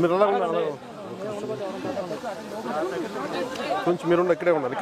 మీరు అలా ఉన్నారు, కొంచెం మీరు ఇక్కడే ఉన్నారు.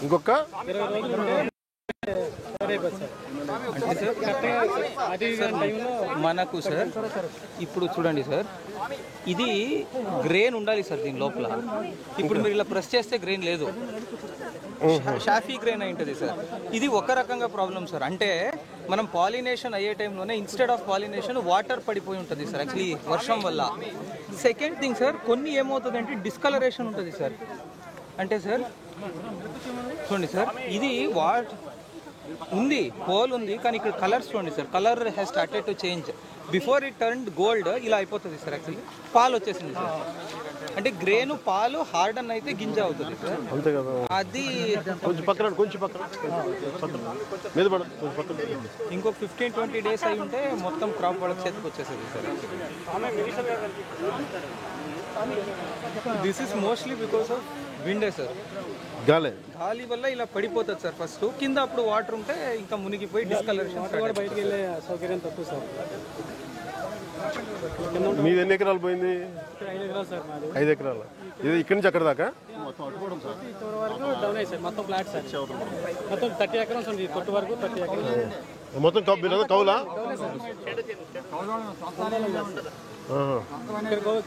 ఇంకొక మనకు సార్ ఇప్పుడు చూడండి సార్, ఇది గ్రెయిన్ ఉండాలి సార్ దీని లోపల. ఇప్పుడు మీరు ఇలా ప్రెస్ చేస్తే గ్రెయిన్ లేదు, షాఫీ గ్రెయిన్ అయి ఉంటుంది సార్. ఇది ఒక రకంగా ప్రాబ్లం సార్. అంటే మనం పాలినేషన్ అయ్యే టైంలోనే ఇన్స్టెడ్ ఆఫ్ పాలినేషన్ వాటర్ పడిపోయి ఉంటుంది సార్ యాక్చువల్లీ వర్షం వల్ల. సెకండ్ థింగ్ సార్, కొన్ని ఏమవుతుంది అంటే డిస్కలరేషన్ ఉంటుంది సార్. అంటే సార్ చూడండి సార్, ఇది ఉంది హోల్ ఉంది, కానీ ఇక్కడ కలర్స్ చూడండి sir, colour has started to change. Before it turned gold ఇలా అయిపోతుంది సార్ యాక్చువల్లీ. పాలు వచ్చేసింది సార్. అంటే గ్రెయిన్ పాలు హార్డన్ అయితే గింజ అవుతుంది సార్, అంతే కదా. అది ఇంకో 15-20 days అయి ఉంటే మొత్తం క్రాప్ వాళ్ళకి చేతికి వచ్చేసేది sir. This is mostly because of విండే సార్. గాలి వల్ల ఇలా పడిపోతుంది సార్. ఫస్ట్ కింద అప్పుడు వాటర్ ఉంటే ఇంకా మునిగిపోయి డిస్కలరేషన్ కూడా బయటకు వెళ్ళే సౌకర్యం తక్కువ సార్. మీది ఎన్ని ఎకరాలు పోయింది? 5 ఎకరాలు సార్. 5 ఎకరాలు. ఇది ఇక్కడి నుంచి అక్కడ దాకా వరకు డౌన్ అయ్యి సార్. మొత్తం ఫ్లాట్ సార్. మొత్తం 30 ఎకరాలు ఉంది కొట్టు వరకు. 30 ఎకరాలు మొత్తం కౌలా?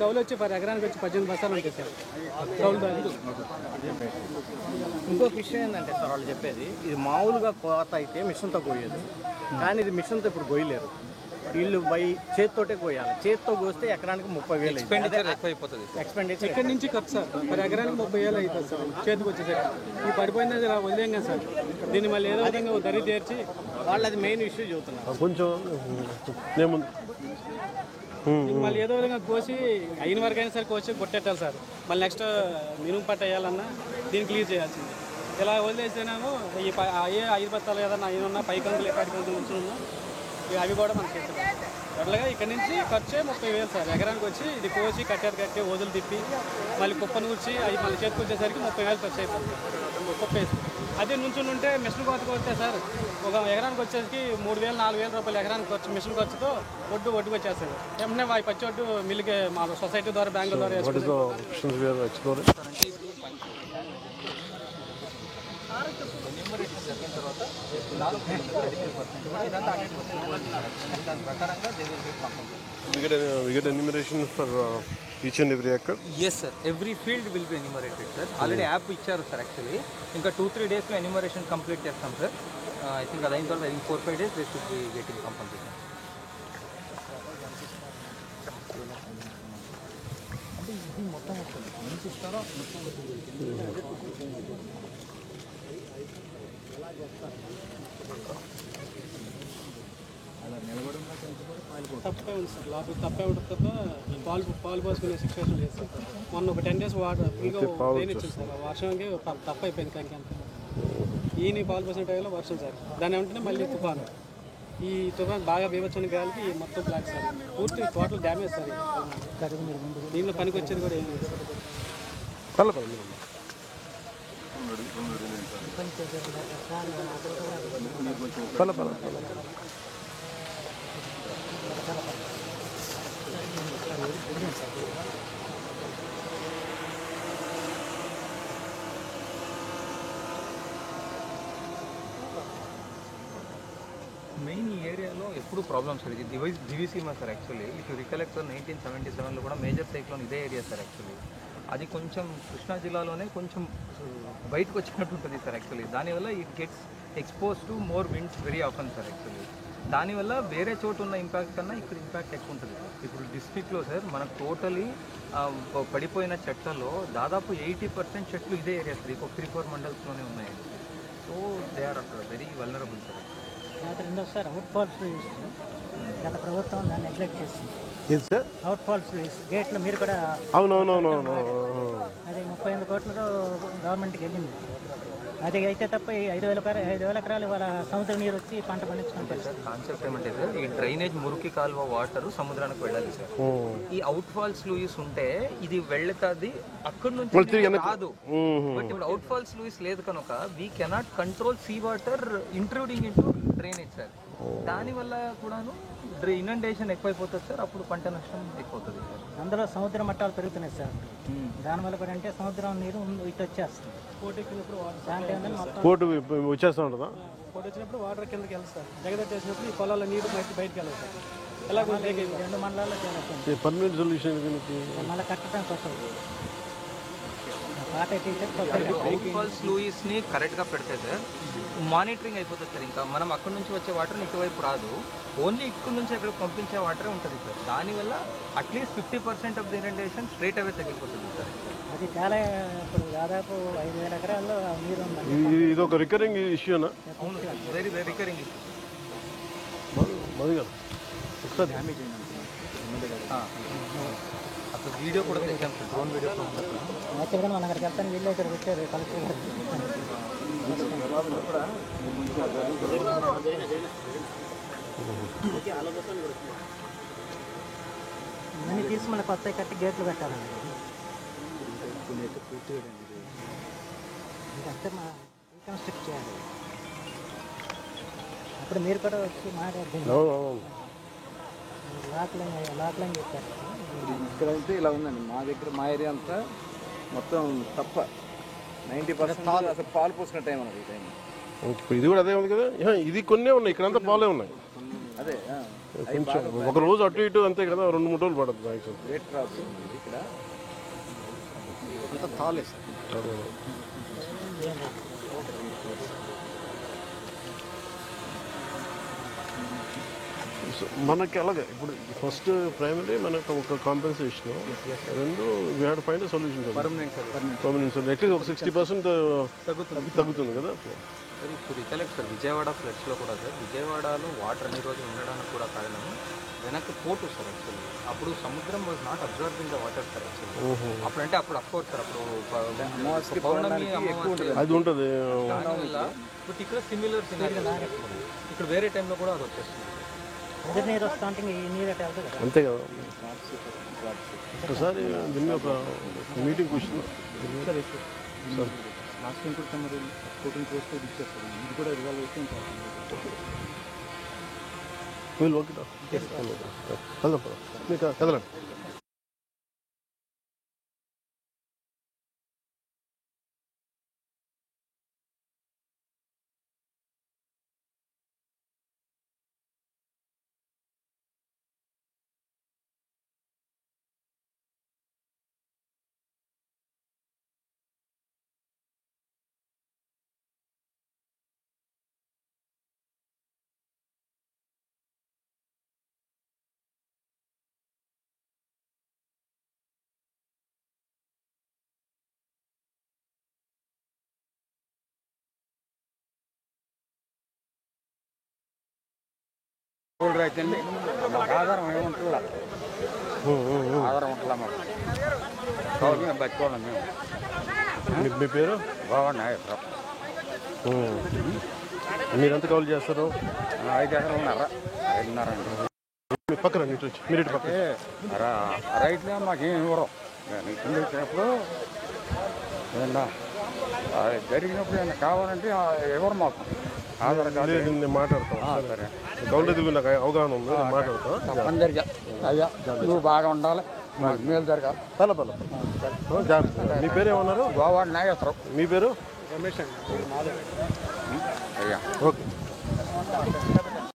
కౌలు వచ్చి ఎకరానికి వచ్చి 18 బస్తాలు ఉంటాయి సార్ కౌలు. ఇంకొక విషయం ఏంటంటే సార్ వాళ్ళు చెప్పేది, ఇది మామూలుగా కోత అయితే మిషన్తో కోయదు, కానీ ఇది మిషన్తో ఇప్పుడు కోయలేరు. వీళ్ళు చేతితోటే కోయాలి. చేతితో కోస్తే ఎకరానికి 30,000 ఎక్స్పెండిచర్ ఎక్కువ అయిపోతుంది. ఎక్స్పెండిచర్ ఎక్కడి నుంచి ఖర్చు సార్ మరి ఎకరానికి 30,000 అవుతుంది సార్ చేతికి వచ్చేసరికి. ఈ పడిపోయింది ఇలా వదిలేం కదా సార్, దీన్ని మళ్ళీ ఏదో విధంగా దరి తీర్చి వాళ్ళు అది మెయిన్ ఇష్యూ చెబుతున్నారు. కొంచెం మళ్ళీ ఏదో విధంగా కోసి అయిన వరకు అయినా సరే కోసి కొట్టేట్టాలి సార్. మళ్ళీ నెక్స్ట్ మినుము పట్ట వేయాలన్నా దీన్ని క్లియర్ చేయాల్సింది. ఇలా వదిలేస్తేనేమో ఈ అయ్యే 5 బత్తాలు ఏదన్నా అయినా పైకందులు ఎక్కడికందులు ఉంచున్నా అవి కూడా మనకి ఇస్తారు. అట్లాగా ఇక్కడ నుంచి ఖర్చే 30,000 సార్ ఎకరానికి వచ్చి. ఇది కోసి కట్టి వదులు తిప్పి మళ్ళీ కుప్పను కూర్చి అవి మళ్ళీ చేతికి వచ్చేసరికి 30,000 ఖర్చు అయిపోతుంది. కుప్ప వేసి అదే నుంచుని ఉంటే మిషన్ కోతకు వస్తే సార్ ఒక ఎకరానికి వచ్చేసరికి 3,000-4,000 రూపాయలు ఎకరానికి ఖర్చు మిషన్ ఖర్చుతో ఒడ్డుకు వచ్చేస్తుంది. ఏమన్నా ఆ పచ్చి ఒడ్డు మిల్లుకి మా సొసైటీ ద్వారా బ్యాంకుల ద్వారా we get enumeration for each and every acre? Yes sir, every field will be enumerated sir. Already app ఇచ్చారు సార్ యాక్చువల్లీ. ఇంకా 2-3 days లో ఎన్యూమరేషన్ కంప్లీట్ చేస్తాం సార్. ఐ థింక్ అది అయిన తర్వాత 4-5 days they should be getting compensation. అంటే ఇది మొత్తం ఎంత ఇస్తారో తప్పే ఉంది సార్. లోపల తప్పే ఉంటుంది తప్ప పాలు పోసుకునే సిచ్యువేషన్ లేదు సార్. మొన్న ఒక 10 days వాటర్ ఇంకా రెయిన్ ఇచ్చింది సార్. వర్షంకి తప్ప అయిపోయింది. కానీ ఈయన పాలు పోసిన టైంలో వర్షం సార్, దాని ఏమంటే మళ్ళీ తుఫాను ఈ తుఫాన్ బాగా బీభత్సమైన గాలికి మొత్తం బ్లాక్ సార్, పూర్తి టోటల్ డ్యామేజ్ సార్. దీనిలో పనికి వచ్చేది కూడా ఏం లేదు సార్. మెయిన్ ఈ ఏరియాలో ఎప్పుడు ప్రాబ్లమ్స్ సార్. ఇది Diviseema sir. Actually if you recollect sir 1977లో కూడా మేజర్ సైక్లోన్ ఇదే ఏరియా సార్. యాక్చువల్లీ అది కొంచెం కృష్ణా జిల్లాలోనే కొంచెం బయటకు వచ్చినట్టు ఉంటుంది సార్. యాక్చువల్లీ దానివల్ల it gets expose to more winds very often sir. Actually దానివల్ల వేరే చోటు ఉన్న ఇంపాక్ట్ కన్నా ఇక్కడ ఇంపాక్ట్ ఎక్కువ ఉంటుంది. ఇప్పుడు డిస్ట్రిక్ట్లో సార్ మనకు టోటలీ పడిపోయిన చెట్లలో దాదాపు 80% చెట్లు ఇదే ఏరియా సార్. ఇంకొక 3-4 మండల్స్లోనే ఉన్నాయి. So they are very vulnerable sir. రెండోసారి అవుట్ ఫాల్స్ గత ప్రభుత్వం దాన్ని నెగ్లెక్ట్ చేసింది. ఏది సార్? అవుట్ ఫాల్స్ గేట్లు మీరు కూడా అవునవునవునవును. అది 38 కోట్లతో గవర్నమెంట్కి వెళ్ళింది. అది అయితే తప్ప 5,000 ఎకరాలు వాళ్ళ సముద్ర నీరు వచ్చి పంట పండించుకుంటారు సార్. కాన్సెప్ట్ ఏమంటే సార్, ఈ డ్రైనేజ్ మురికి కాలువ వాటర్ సముద్రానికి వెళ్ళాలి సార్. ఈ అవుట్ ఫాల్స్ లూయిస్ ఉంటే ఇది వెళ్తుంది, అక్కడి నుంచి కాదు. బట్ ఇప్పుడు అవుట్ ఫాల్స్ లూయిస్ లేదు కనుక we cannot control sea water intruding into drainage sir. దానివల్ల కూడాను ఇనండేషన్ ఎక్కువైపోతుంది సార్. అప్పుడు పంట నష్టం ఎక్కువవుతుంది సార్. అందులో సముద్ర మట్టాలు పెరుగుతున్నాయి సార్. దానివల్ల కూడా అంటే సముద్రం నీరు ఇటు వచ్చేస్తుంది. కోటి ఎక్కినప్పుడు కోర్టు వచ్చేస్తూ ఉంటుందా? కోటి వచ్చినప్పుడు వాటర్ కిందకి వెళ్తుంది సార్. జగదట్టేసినప్పుడు ఈ పొలాల నీరు బయటకు వెళ్ళదు సార్. ఎలా రెండు మండలాల్లో చేరుతుంది. పర్మనెంట్ సొల్యూషన్ మళ్ళీ కట్టడానికి వస్తుంది. పాత అవుట్ ఫాల్స్ లూయిస్ ని కరెక్ట్ గా పెడితే సార్ మానిటరింగ్ అయిపోతుంది సార్. ఇంకా మనం అక్కడ నుంచి వచ్చే వాటర్ ఇటువైపు రాదు, ఓన్లీ ఇక్కడ నుంచి అక్కడ పంపించే వాటరే ఉంటుంది సార్. దానివల్ల at least 50% of the inundation straight away తగ్గిపోతుంది సార్. అది చాలా ఇప్పుడు దాదాపు 5,000 ఎకరాల్లో నీరు ఉంది. ఇది ఒక రికరింగ్ ఇష్యూనా? అవును sir, very very recurring issue. ఒకసారి అసలు వీడియో కూడా తెచ్చాం సార్, డ్రోన్ వీడియో. యాక్చువల్గా మనం అక్కడికి వెళ్తాను, వీళ్ళు ఇక్కడ వచ్చారు కలెక్టర్ గారు. ఇవన్నీ తీసి మళ్ళీ కొత్త కట్టి గేట్లు పెట్టాలండి. ఇంకంతే మా రీకన్స్ట్రక్ట్ చేయాలి. అప్పుడు మీరు కూడా వచ్చి మాట్లాడుతుంది. లాక్లైన్ చెప్పారు. ఇక్కడ అయితే ఇలా ఉందండి. మా దగ్గర మా ఏరియా అంతా మొత్తం తప్ప 90% అసలు పాలు పోసిన టైం అన్నది ఈ టైం. ఇది కూడా అదే ఉంది కదా. ఇది కొన్నే ఉన్నాయి, ఇక్కడంతా పాలే ఉన్నాయి. అదే కొంచెం ఒక రోజు అటు ఇటు అంతే కదా, 2-3 రోజులు పడుతుంది. రేట్ క్రాప్ ఇక్కడ అంతా తాలే సార్. మనకి అలాగే ఇప్పుడు ఫస్ట్ ప్రైమరీ మనకు ఒక కాంపెన్సేషన్, రెండు we had find solution. Permanent solution at least ఒక 60% తగ్గుతుంది కదా. ఇప్పుడు రికలెక్ట్ సార్, విజయవాడ ఫ్లడ్స్లో కూడా సార్, విజయవాడలో వాటర్ అన్ని రోజులు ఉండడానికి కూడా కారణం వెనక్కి పోటు సార్. యాక్చువల్లీ అప్పుడు సముద్రం was not observing the water sir. Actually అప్పుడు అంటే అప్పుడు అఫ్కోర్స్ సార్, అప్పుడు పౌర్ణమి అది ఉంటుంది. బట్ ఇక్కడ సిమిలర్ ఇక్కడ వేరే టైంలో కూడా అది వచ్చేస్తుంది. నీరు వస్తా ఉంటే ఈ నీరు అట్లా వెళ్తుంది కదా. అంతే కదా. ఒకసారి దీన్ని ఒక మీటింగ్ కూర్చున్నాం సార్. లాస్ట్ టైం కూడా మరి కోటింగ్ పోస్ట్ ఇచ్చేస్తారు. ఇది కూడా రిజాల్వ్ అయితే వీళ్ళు ఓకే వెళ్దాం మీకు కదలండి. అయితే ఆధారం ఏముంటుందా? ఆధారం ఉంటుందా మాకు బతుకోవాలి మేము. మీ పేరు? బాగున్నాయి. మీరు ఎంత కౌలు చేస్తారు? 5 ఎకరాలున్నారా 5.5 అండి. మీ పక్కన ఇటు వచ్చి మీరు ఇటు పక్కన రైతులే మాకేం ఇవ్వరు. కింద వచ్చినప్పుడు ఏదన్నా జరిగినప్పుడు ఏమన్నా కావాలంటే ఇవ్వరు మాకు. ఆధార్ కార్డు లేదు, నేను మాట్లాడతాను. సరే కౌలు రైతులకు నాకు అవగాహన ఉంది, నేను మాట్లాడతాను. తప్పనిసరిగా అయ్యా నువ్వు బాగా ఉండాలి, మాకు మేలు జరగాలి. పల జాగ్రత్త. మీ పేరు ఏమన్నారు? గోవాడు నాగేశ్వరం. మీ పేరు? రమేష్ అండి. అయ్యా ఓకే.